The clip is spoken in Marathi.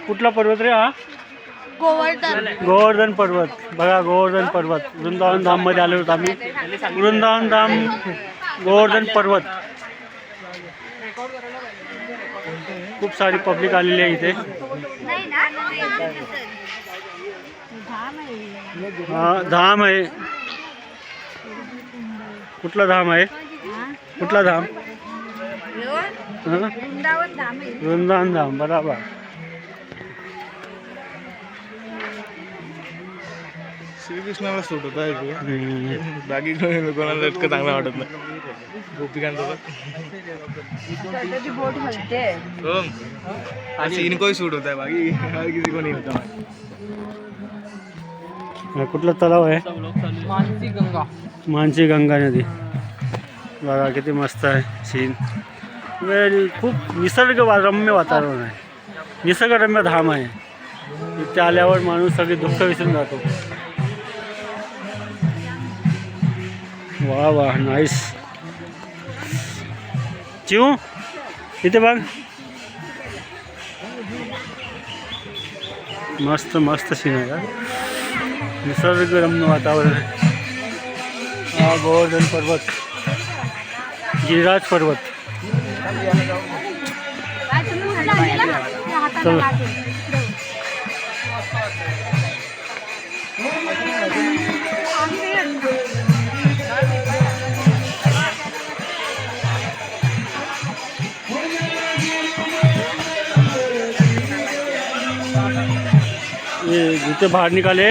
कुठला पर्वत रे हा? गोवर्धन पर्वत. बघा गोवर्धन पर्वत वृंदावन धाम मध्ये आलो होतो आम्ही. वृंदावन धाम गोवर्धन पर्वत. खूप सारी पब्लिक आलेली आहे इथे. हा धाम आहे. कुठला धाम आहे? कुठला धाम? वृंदावन धाम बराबर. श्रीकृष्णाला सूट होता बाकी कोणाला इतकं चांगलं वाटत नाही. गोपिकांसोबत सीन कोई सूट होता है बाकी हर किसी को नहीं होता. कुठला तलाव आहे? मानसी गंगा. मानसी गंगा नदी. बघा किती मस्त आहे सीन. खूप निसर्गरम्य वातावरण आहे. निसर्गरम्य धाम आहे. इथे आल्यावर माणूस सगळे दुःख विसरून जातो. वा वा नाईस. चिऊ इथे बघ मस्त मस्त सीन आहे. निसर्गरम्य वातावरण आहे. हा गोवर्धन पर्वत, गिरिराज पर्वत. ये जूते बाहर निकाले.